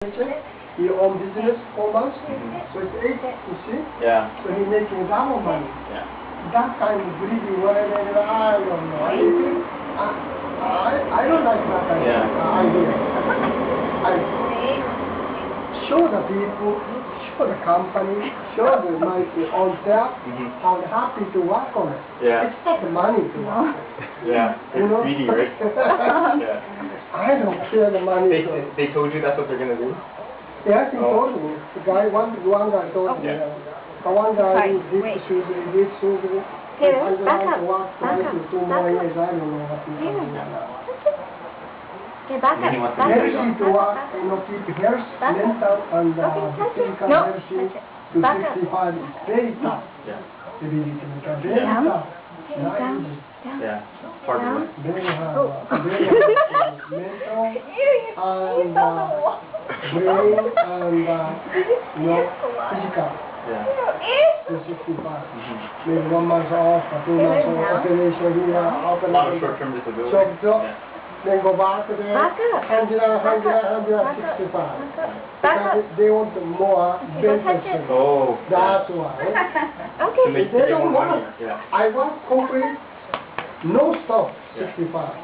He own business 4 months, so it's 8, you see? Yeah. So he's making a lot of money. Yeah. That kind of greedy, whatever, I don't know. I don't like that kind of idea. I show the people, show the company, show the my own self, I'm happy to work on it. Yeah. It's not the money to work on it. Yeah. It's greedy, right? Yeah. I don't care the money. They told you that's what they're gonna do? Yes, he told me. The guy, one guy told me. The one guy who did the shoes, he did shoes. Here, I back like up. to work Back twice up. or 2 Back more up. years. I don't know what he's going to do now. Okay, back Then he up. wants to Back get Very rid up. easy to work, you know, keep health, Back up. mental, and Okay, touch it. physical No, health touch it. to Back up. 65 is very tough. Yeah. Ability to become very Down. tough. Okay, Not down. easy. Down. Yeah. Hard Down. work. Very hard. Oh. Very hard. Mental and brain and you know, physical. Yeah. To 65. Maybe 1 month off, or 2 months off, operation here, A lot of operation. short-term disability. So, Yeah. then go back there, Back up. 100, Back up. 65. Back up. Back up. Because they want more Okay, go touch benefits. it. Oh. That's why. To Okay. make They they don't more want. money. Yeah. I want complete, no stop, Yeah. 65.